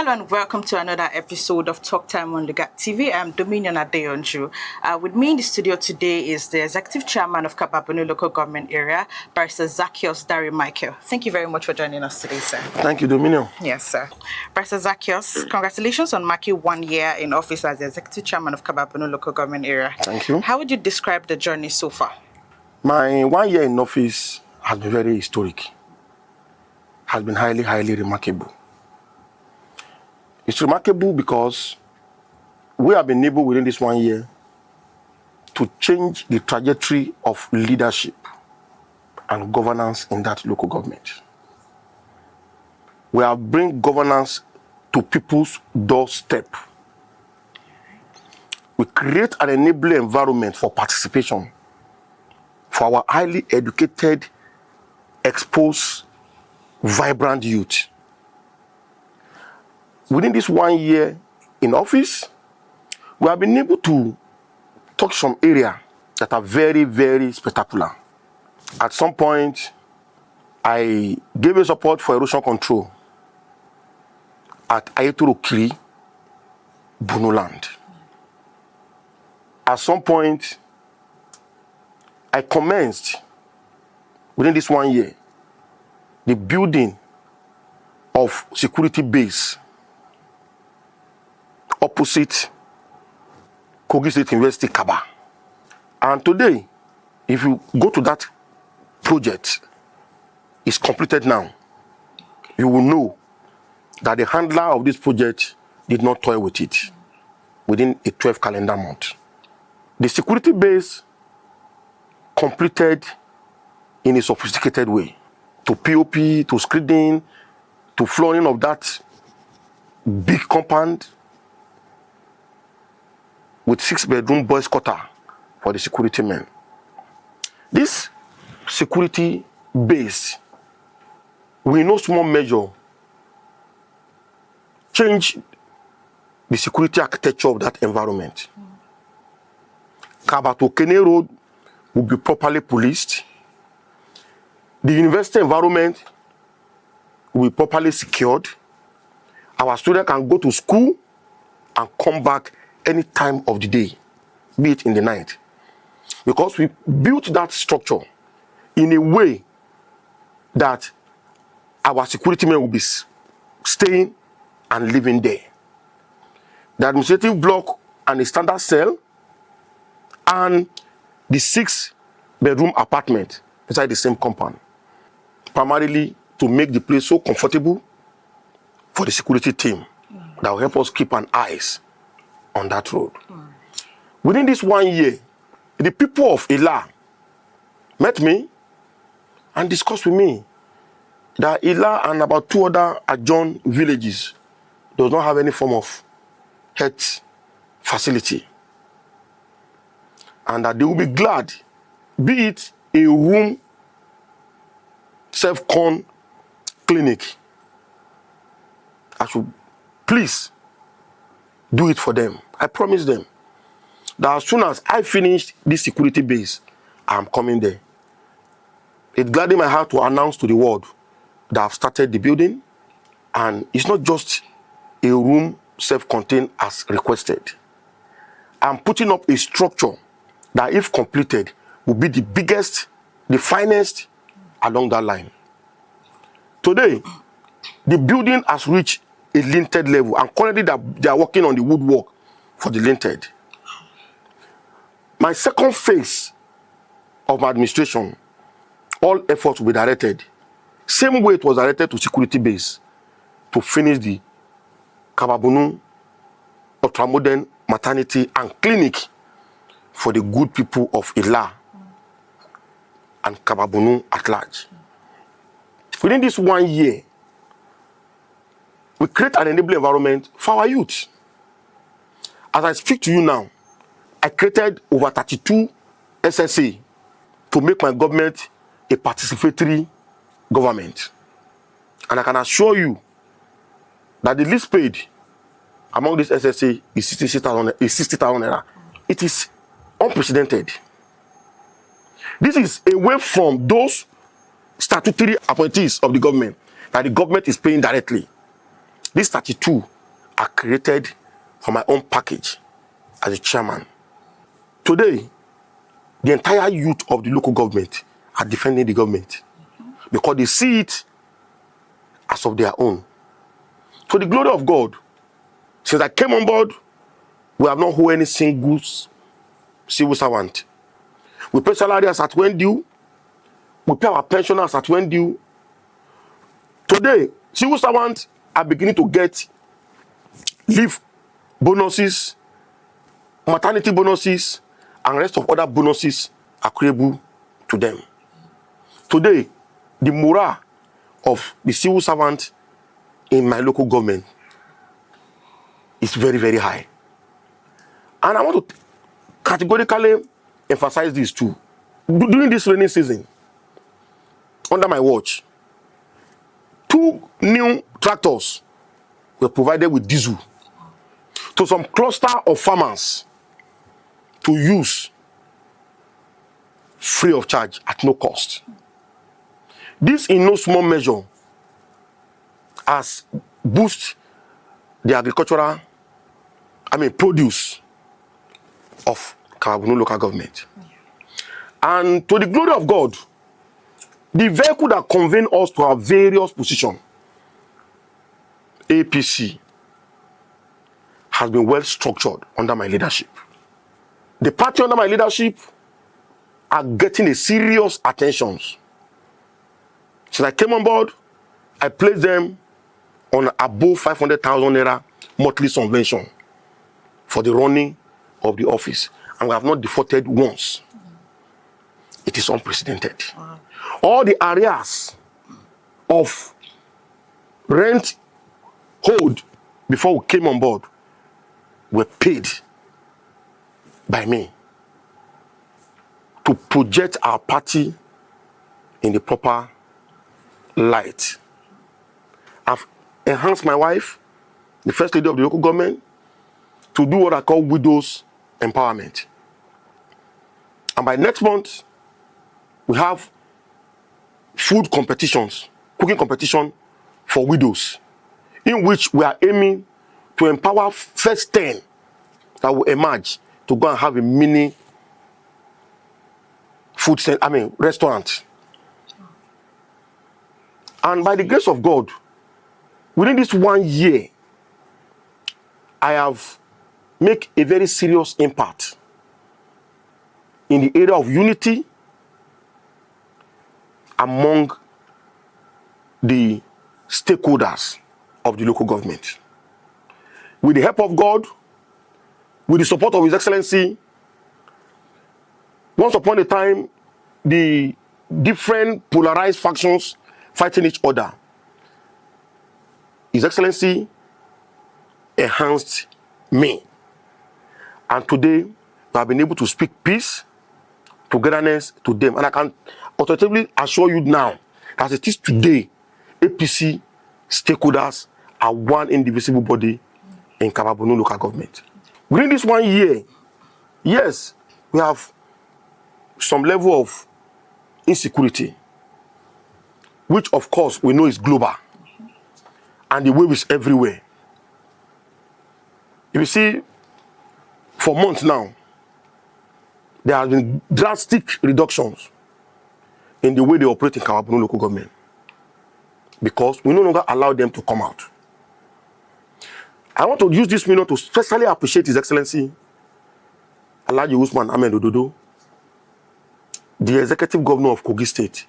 Hello and welcome to another episode of Talktime on Lugat TV. I'm Dominion Adeyonju. With me in the studio today is the Executive Chairman of Kabba Bunu Local Government Area, Barrister Zaccheaus Dare Michael. Thank you very much for joining us today, sir. Thank you, Dominion. Yes, sir. Barrister Zaccheaus, congratulations on marking 1 year in office as the Executive Chairman of Kabba Bunu Local Government Area. Thank you. How would you describe the journey so far? My 1 year in office has been very historic, has been highly, highly remarkable. It's remarkable because we have been able within this 1 year to change the trajectory of leadership and governance in that local government. We have bring governance to people's doorstep. We create an enabling environment for participation for our highly educated, exposed, vibrant youth. Within this 1 year in office, we have been able to touch some areas that are very, very spectacular. At some point, I gave a support for erosion control at Ayetoro-Kiri, Bunu land. At some point, I commenced, within this 1 year, the building of security base opposite Kogi State University, Kabba. And today, if you go to that project, it's completed now. You will know that the handler of this project did not toy with it within a 12 calendar month. The security base completed in a sophisticated way, to POP, to screening, to flooring of that big compound with 6-bedroom boys' quarter for the security men. This security base, we in no small measure change the security architecture of that environment. Kabba to Kene Road will be properly policed. The university environment will be properly secured. Our students can go to school and come back any time of the day, be it in the night. Because we built that structure in a way that our security men will be staying and living there. The administrative block and the standard cell and the 6-bedroom apartment inside the same compound, primarily to make the place so comfortable for the security team that will help us keep an eyes on that road. Within this 1 year, the people of Ila met me and discussed with me that Ila and about 2 other adjoined villages does not have any form of health facility, and that they will be glad, be it a room self-con clinic, I should please do it for them. I promise them that as soon as I finish this security base, I'm coming there. It gladdened my heart to announce to the world that I've started the building, and it's not just a room self-contained as requested. I'm putting up a structure that, if completed, will be the biggest, the finest along that line. Today, the building has reached a linted level, and currently they are working on the woodwork for the linted. My second phase of my administration, all efforts will be directed, same way it was directed to security base, to finish the Kabba Bunu ultramodern maternity and clinic for the good people of Ila and Kabba Bunu at large. Within this 1 year, we create an enabling environment for our youth. As I speak to you now, I created over 32 SSA to make my government a participatory government. And I can assure you that the least paid among this SSA is 60,000 naira. It is unprecedented. This is away from those statutory appointees of the government that the government is paying directly. This 32 are created for my own package as a chairman. Today, the entire youth of the local government are defending the government because they see it as of their own. To the glory of God, since I came on board, we have not owed any single civil servant. We pay salaries at when due. We pay our pensioners at when due. Today, civil servants are beginning to get leave bonuses, maternity bonuses, and rest of other bonuses accruable to them. Today, the morale of the civil servant in my local government is very, very high. And I want to categorically emphasize this too. During this rainy season, under my watch, 2 new tractors were provided with diesel to some cluster of farmers to use free of charge at no cost. This in no small measure has boosted the agricultural, produce of Kabba Bunu local government. And to the glory of God, the vehicle that convened us to our various positions, APC, has been well structured under my leadership. The party under my leadership are getting a serious attention. Since I came on board, I placed them on above 500,000 naira monthly subvention for the running of the office, and we have not defaulted once. It is unprecedented. Wow. All the areas of rent hold before we came on board were paid by me to project our party in the proper light. I've enhanced my wife, the first lady of the local government, to do what I call widows empowerment. And by next month, we have food competitions, cooking competition for widows, in which we are aiming to empower first 10 that will emerge to go and have a mini restaurant. And by the grace of God, within this 1 year, I have made a very serious impact in the area of unity among the stakeholders of the local government. With the help of God, with the support of His Excellency, once upon a time, the different polarized factions fighting each other, His Excellency enhanced me. And today, we have been able to speak peace, togetherness to them. And I can authoritatively assure you now, as it is today, APC stakeholders are one indivisible body in Kabba Bunu local government. Within this 1 year, yes, we have some level of insecurity, which of course we know is global, and the wave is everywhere. You see, for months now, there have been drastic reductions in the way they operate in Kabba Bunu local government, because we no longer allow them to come out. I want to use this minute to especially appreciate His Excellency Alhaji Usman Ahmed Ododo, the Executive Governor of Kogi State,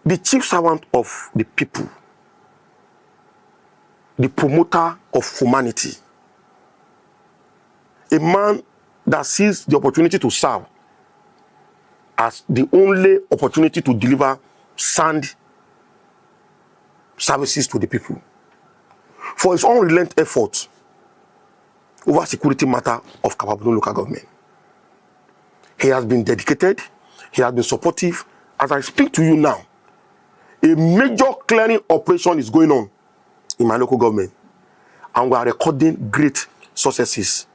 the chief servant of the people, the promoter of humanity, a man that sees the opportunity to serve as the only opportunity to deliver sound services to the people. For his unrelenting effort over security matter of Kabba Bunu local government, he has been dedicated, he has been supportive. As I speak to you now, a major clearing operation is going on in my local government, and we are recording great successes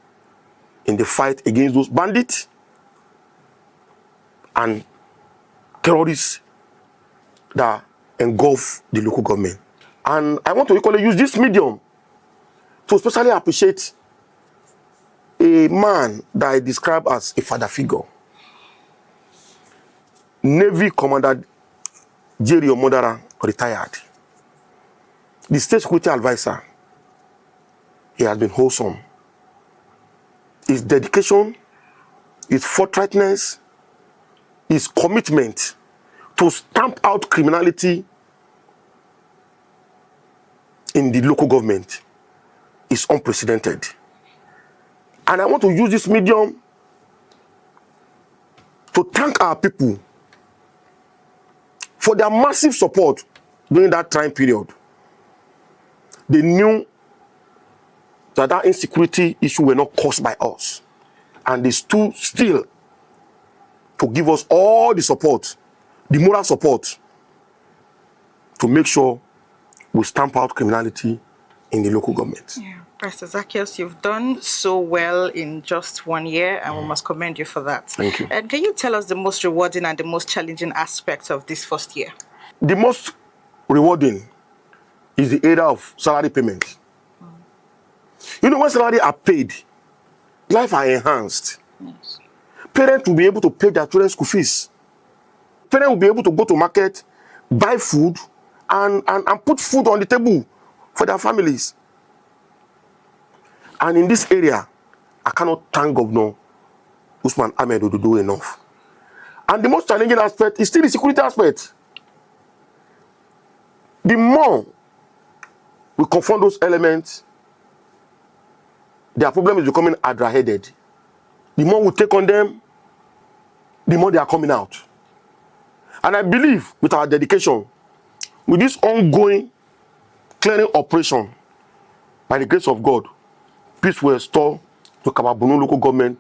in the fight against those bandits and terrorists that engulf the local government. And I want to equally use this medium to especially appreciate a man that I describe as a father figure. Navy Commander Jerry Omodara, retired. The State Security Advisor, he has been wholesome. His dedication, his forthrightness, his commitment to stamp out criminality in the local government is unprecedented. And I want to use this medium to thank our people for their massive support during that time period. They knew that insecurity issue were not caused by us. And they stood still to give us all the support, the moral support, to make sure we stamp out criminality in the local government. Yeah. Pastor Zacchaeus, you've done so well in just 1 year, and we must commend you for that. Thank you. And can you tell us the most rewarding and the most challenging aspects of this first year? The most rewarding is the area of salary payment. You know, when salary are paid, life are enhanced. Yes. Parents will be able to pay their children's school fees. Parents will be able to go to market, buy food, and put food on the table for their families. And in this area, I cannot thank Governor Usman Ahmed Ododo enough. And the most challenging aspect is still the security aspect. The more we confront those elements, their problem is becoming hydra-headed. The more we take on them, the more they are coming out. And I believe with our dedication, with this ongoing clearing operation, by the grace of God, peace will restore to Kabba Bunu local government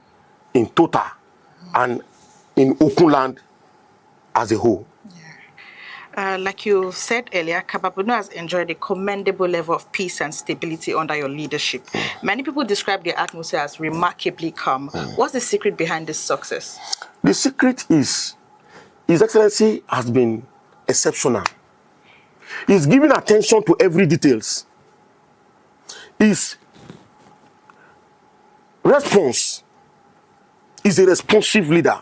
in total and in Okun land as a whole. Like you said earlier, Kabba Bunu has enjoyed a commendable level of peace and stability under your leadership. Many people describe the atmosphere as remarkably calm. What's the secret behind this success? The secret is His Excellency has been exceptional. He's giving attention to every details. His response is a responsive leader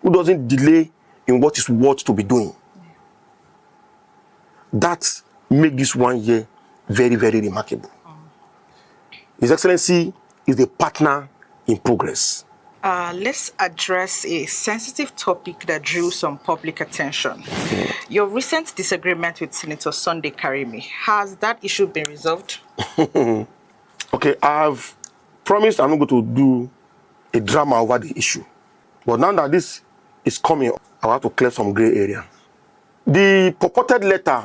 who doesn't delay in what is worth to be doing. That makes this 1 year very, very remarkable. His Excellency is a partner in progress. Let's address a sensitive topic that drew some public attention. Your recent disagreement with Senator Sunday Karimi. Has that issue been resolved? Okay, I've promised I'm not going to do a drama over the issue. But now that this is coming, I have to clear some gray area. The purported letter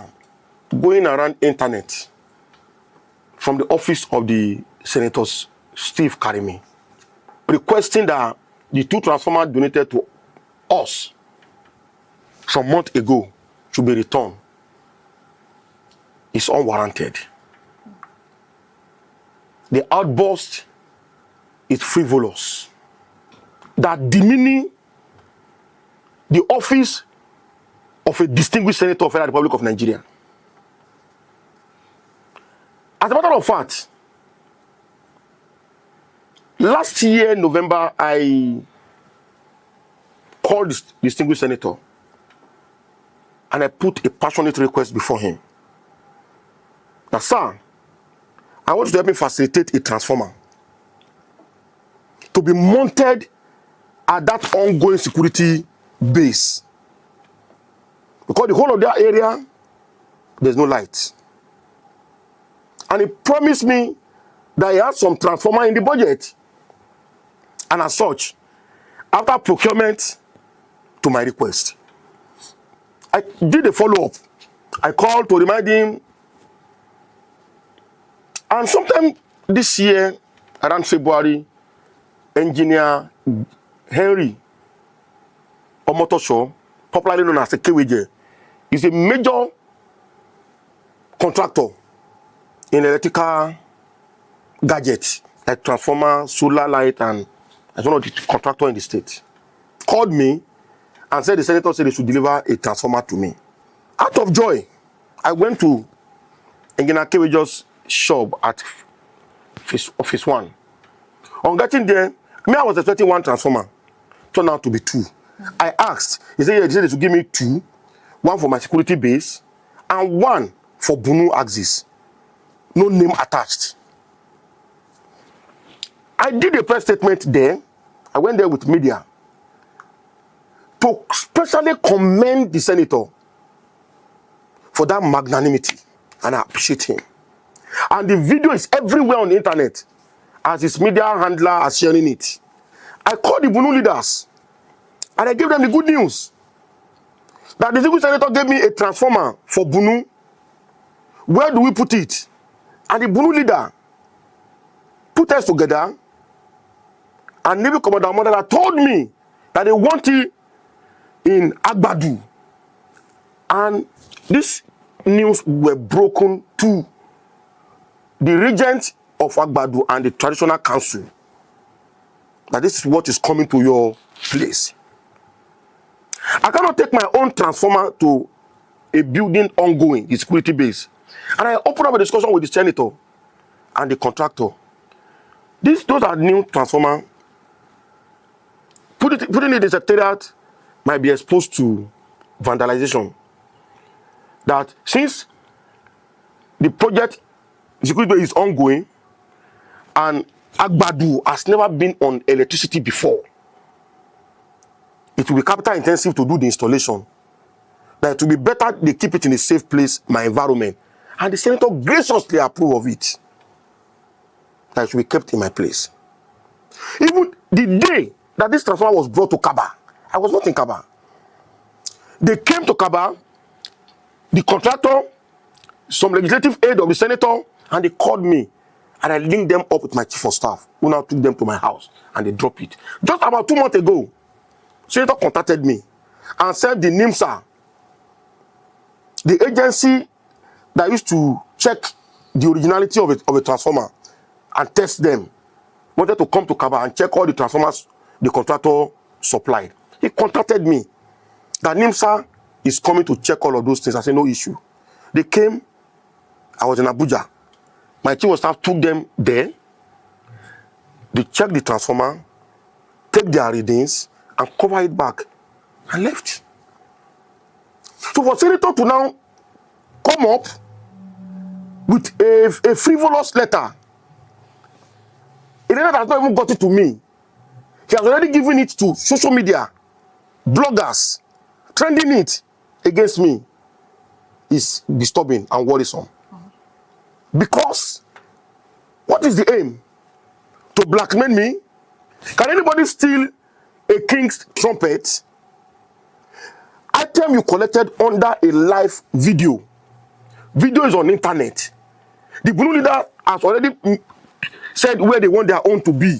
going around internet from the office of the Senator Steve Karimi, requesting that the 2 transformers donated to us some months ago should be returned, is unwarranted. The outburst is frivolous, that demeaning the office of a distinguished senator of the Republic of Nigeria. As a matter of fact, last year, November, I called this distinguished senator and I put a passionate request before him. Now, sir, I want you to help me facilitate a transformer to be mounted at that ongoing security base. Because the whole of that area, there's no light. And he promised me that he had some transformer in the budget. And as such, after procurement to my request, I did a follow-up. I called to remind him. And sometime this year, around February, engineer Henry Omotosho, popularly known as the KWJ, is a major contractor in electrical gadgets like transformer, solar light, and as one of the contractor in the state. Called me and said the senator said they should deliver a transformer to me. Out of joy, I went to engineer KWJ's shop at phase 1. On getting there, me, I was expecting 1 transformer. Turned out to be 2. I asked, he said, yeah, they said to give me 2, 1 for my security base, and 1 for Bunu axis. No name attached. I did a press statement there. I went there with media to specially commend the senator for that magnanimity, and I appreciate him. And the video is everywhere on the internet, as his media handler are sharing it. I called the Bunu leaders, and I gave them the good news that the Zaccheaus senator gave me a transformer for Bunu. Where do we put it? And the Bunu leader put us together, and Navy Commander Mandela told me that they want it in Agbadu. And this news were broken to the regent of Agbadu and the traditional council, that this is what is coming to your place. I cannot take my own transformer to a building ongoing, the security base. And I opened up a discussion with the senator and the contractor. Those are new transformer. Putting it in secretariat might be exposed to vandalization. That since the project security base is ongoing and Agbadu has never been on electricity before, it will be capital intensive to do the installation. That it will be better they keep it in a safe place, my environment. And the senator graciously approved of it. That it should be kept in my place. Even the day that this transformer was brought to Kabba, I was not in Kabba. They came to Kabba, the contractor, some legislative aide of the senator, and they called me. And I linked them up with my chief of staff, who now took them to my house, and they dropped it. Just about 2 months ago, senator contacted me and said the NIMSA, the agency that used to check the originality of a transformer and test them, wanted to come to Kabba and check all the transformers the contractor supplied. He contacted me that NIMSA is coming to check all of those things. I said, no issue. They came. I was in Abuja. My chief of staff took them there. They checked the transformer, take their readings, and cover it back, and left. So for senator to now come up with a frivolous letter, a letter that has not even got it to me, he has already given it to social media, bloggers, trending it against me, is disturbing and worrisome. Because what is the aim? To blackmail me? Can anybody steal a king's trumpet? Item you collected under a live video. Video is on internet. The Bunu leader has already said where they want their own to be.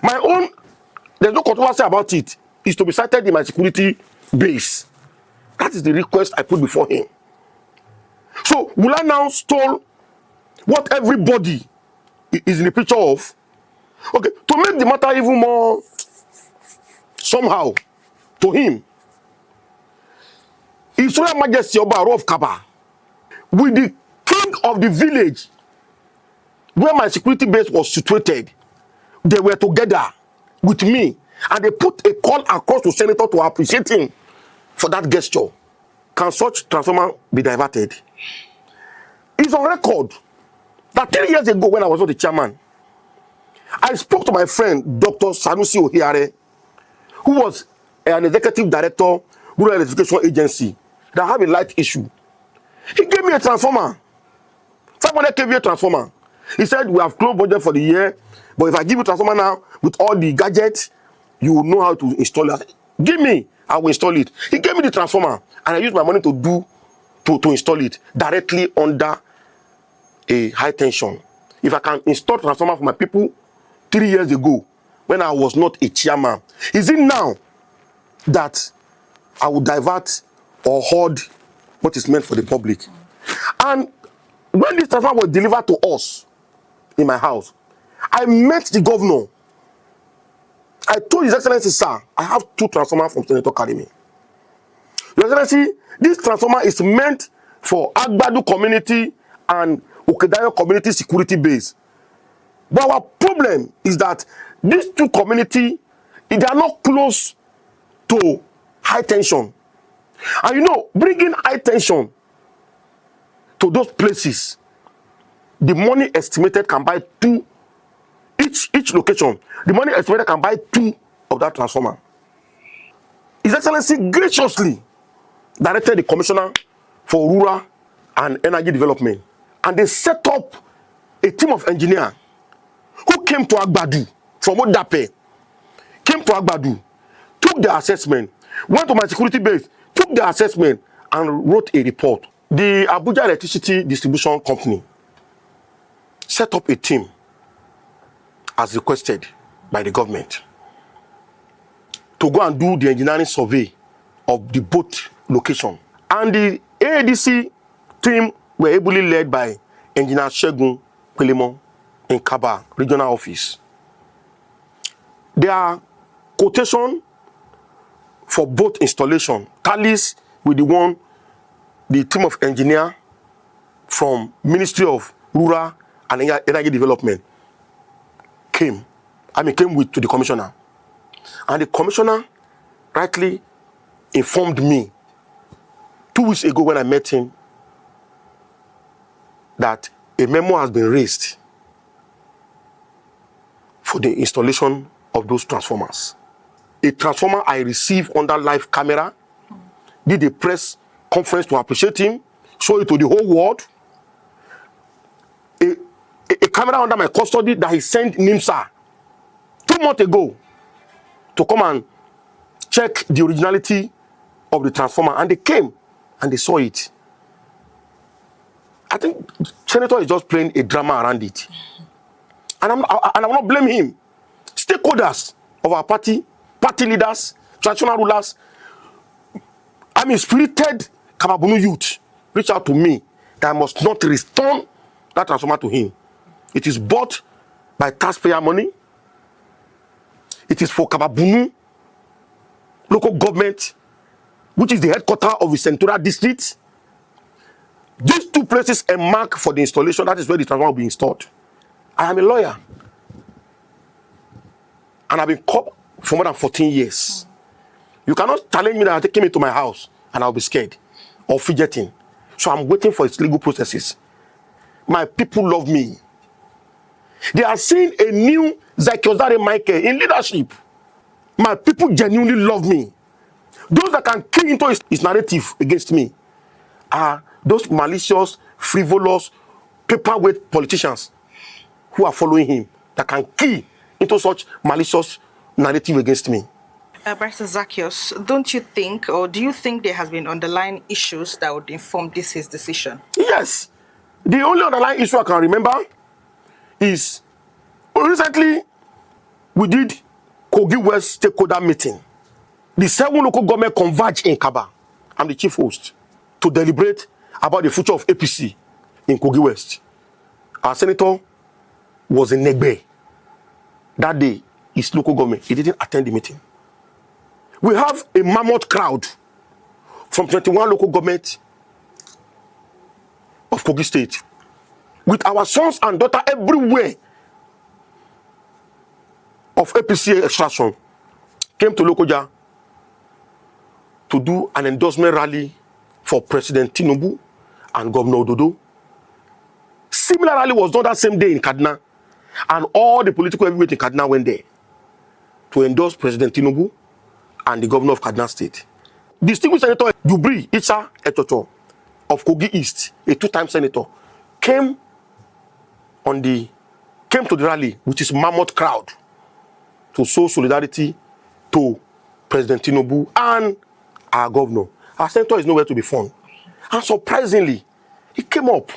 My own, there's no controversy about it, is to be cited in my security base. That is the request I put before him. So will I now stole what everybody is in the picture of? Okay, to make the matter even more somehow to him, His Royal Majesty Barr of Kabba, with the king of the village where my security base was situated, they were together with me, and they put a call across to senator to appreciate him for that gesture. Can such transformer be diverted? It's on record that 3 years ago, when I was not the chairman, I spoke to my friend, Dr. Sanusi Ohiare, who was an executive director, Rural Electrification Agency, that have a light issue. He gave me a transformer, 500 kVA transformer. He said, we have closed budget for the year, but if I give you transformer now with all the gadgets, you will know how to install it. Give me, I will install it. He gave me the transformer, and I used my money to install it directly under a high tension. If I can install transformer for my people 3 years ago, when I was not a chairman, is it now that I will divert or hoard what is meant for the public? And when this transformer was delivered to us in my house, I met the governor. I told His Excellency, sir, I have 2 transformers from Senator Karimi. Your Excellency, this transformer is meant for Agbadu community and Okedayo Community Security Base. But our problem is that these two communities, they are not close to high tension. And you know, bringing high tension to those places, the money estimated can buy two, each location, the money estimated can buy two of that transformer. His Excellency graciously directed the Commissioner for Rural and Energy Development, and they set up a team of engineers who came to Agbadu from Odape, came to Agbadu, took the assessment, went to my security base, took the assessment, and wrote a report. The Abuja Electricity Distribution Company set up a team as requested by the government to go and do the engineering survey of the both location. And the AADC team were ably led by Engineer Shegun Pelemon in Kabba Regional Office. Their quotation for both installation tallies with the team of engineer from Ministry of Rural and Energy Development came with to the commissioner. And the commissioner rightly informed me 2 weeks ago when I met him that a memo has been raised for the installation of those transformers. A transformer I received under live camera, did a press conference to appreciate him, show it to the whole world. A camera under my custody that he sent NIMSA 2 months ago to come and check the originality of the transformer, and they came and they saw it. I think Senator is just playing a drama around it, and I will not blame him. Stakeholders of our party leaders, traditional rulers, spirited Kabba Bunu youth reach out to me that I must not return that transformer to him. It is bought by taxpayer money. It is for Kabba Bunu local government, which is the headquarters of the Central District. These two places are marked for the installation. That is where the transformer will be installed. I am a lawyer, and I've been caught for more than 14 years. You cannot challenge me that I came into my house and I'll be scared or fidgeting. So I'm waiting for its legal processes. My people love me. They are seeing a new Zaccheaus Dare in leadership. My people genuinely love me. Those that can key into his narrative against me are those malicious, frivolous, paperweight politicians who are following him that can key into such malicious narrative against me. Barrister Zaccheaus, don't you think, or do you think there has been underlying issues that would inform his decision? Yes. The only underlying issue I can remember is recently we did Kogi West stakeholder meeting. The 7 local government converged in Kabba. I'm the chief host to deliberate about the future of APC in Kogi West. Our senator was in Negbe. That day, his local government, he didn't attend the meeting. We have a mammoth crowd from 21 local governments of Kogi State, with our sons and daughters everywhere of APC extraction, came to Lokoja to do an endorsement rally for President Tinubu and Governor Ododo. Similar rally was done that same day in Kaduna, and all the political heavyweights in Kaduna went there to endorse President Tinubu and the governor of Kaduna State. Distinguished Senator Jubri Icha Etocho of Kogi East, a 2-time senator, came to the rally with his mammoth crowd to show solidarity to President Tinubu and our governor. Our senator is nowhere to be found. And surprisingly, he came up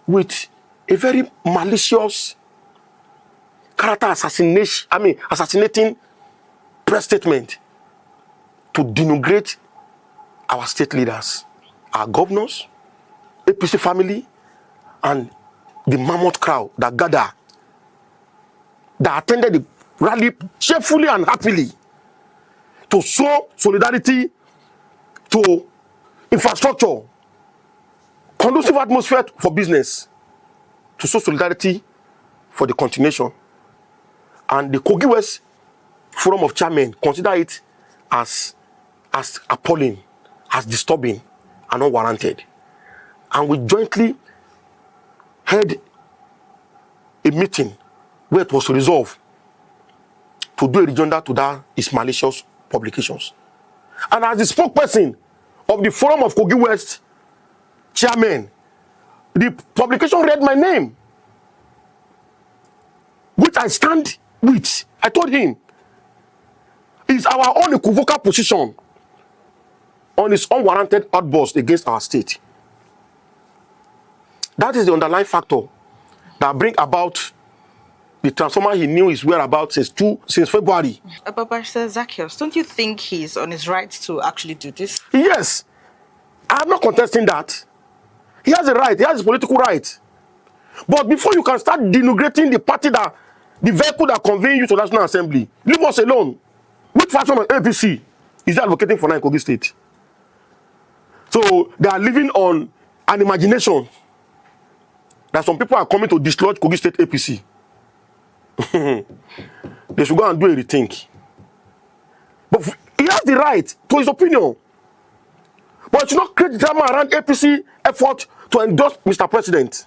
with a very malicious character assassinating press statement to denigrate our state leaders, our governors, APC family, and the mammoth crowd that gathered, that attended the rally cheerfully and happily to show solidarity to infrastructure, conducive atmosphere for business. to show solidarity for the continuation. And the Kogi West Forum of Chairmen consider it as appalling, as disturbing, and unwarranted. And we jointly held a meeting where it was resolved to do a rejoinder to that is malicious publications. And as the spokesperson of the Forum of Kogi West Chairmen, the publication read my name, which I stand with. I told him, it's our unequivocal position on his unwarranted outburst against our state. That is the underlying factor that bring about the transformer he knew his whereabouts since February. But Barrister Zacchaeus, don't you think he's on his right to actually do this? Yes. I'm not contesting that. He has a right. He has his political right. But before you can start denigrating the party the vehicle that convened you to National Assembly, leave us alone. Which faction of APC is advocating for Kogi State? So they are living on an imagination that some people are coming to dislodge Kogi State APC. They should go and do a rethink. But he has the right to his opinion. But it should not create drama around APC effort to endorse Mr. President.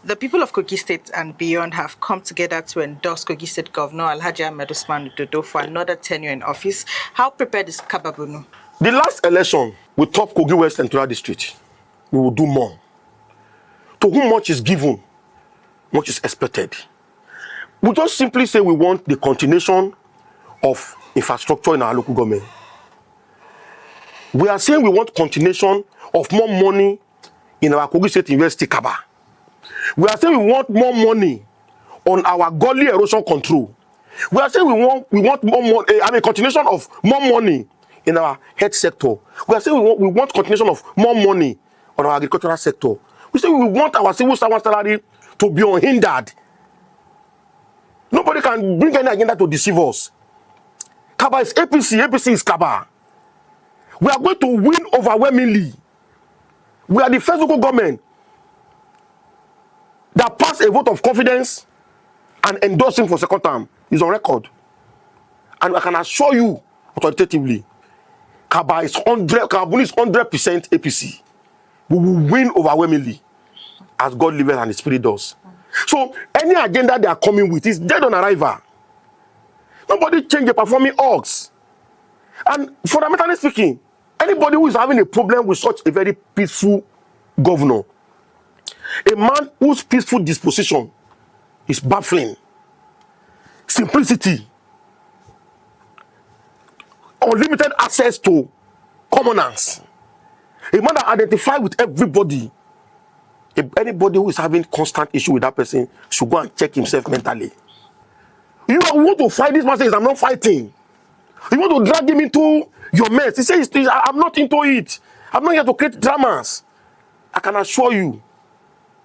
The people of Kogi State and beyond have come together to endorse Kogi State Governor Alhaji Ahmed Usman Dodo for another tenure in office. How prepared is Kabba Bunu? The last election, we topped Kogi West Central District. We will do more. To whom much is given, much is expected. We just simply say we want the continuation of infrastructure in our local government. We are saying we want continuation of more money in our Kogi State University Kabba. We are saying we want more money on our gully erosion control. We are saying we want more money, continuation of more money in our health sector. We are saying we want continuation of more money on our agricultural sector. We say we want our civil servant salary to be unhindered. Nobody can bring any agenda to deceive us. Kabba is APC, APC is Kabba. We are going to win overwhelmingly. We are the first local government that passed a vote of confidence and endorsed him for second term. Is on record. And I can assure you authoritatively, Kabba is 100% APC. We will win overwhelmingly as God liveth and the Spirit does. So any agenda they are coming with is dead on arrival. Nobody change the performing orgs. And fundamentally speaking, anybody who is having a problem with such a very peaceful governor, a man whose peaceful disposition is baffling, simplicity, unlimited access to commoners, a man that identifies with everybody. If anybody who is having constant issue with that person should go and check himself mentally. You want to fight this man, says, I'm not fighting. You want to drag him into your mess. He says, I'm not into it. I'm not here to create dramas. I can assure you,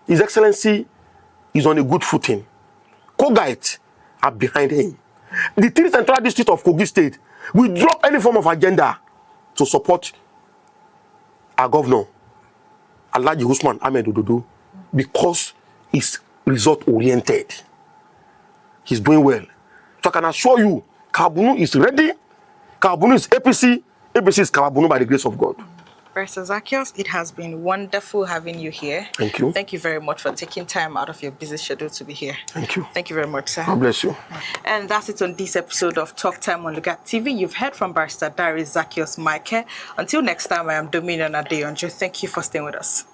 His Excellency is on a good footing. Kogites are behind him. The 3 Central District of Kogi State will drop any form of agenda to support our governor, Alhaji Usman Ahmed Dodo, because he's result-oriented. He's doing well. So I can assure you, Kabba Bunu is ready. Kabba Bunu is APC. APC is Kabba Bunu by the grace of God. Barrister Zacchaeus, it has been wonderful having you here. Thank you. Thank you very much for taking time out of your busy schedule to be here. Thank you. Thank you very much, sir. God bless you. And that's it on this episode of Talk Time on Lugat TV. You've heard from Barrister Dare Zacchaeus Michael. Until next time, I am Dominion Adeyonjo. Thank you for staying with us.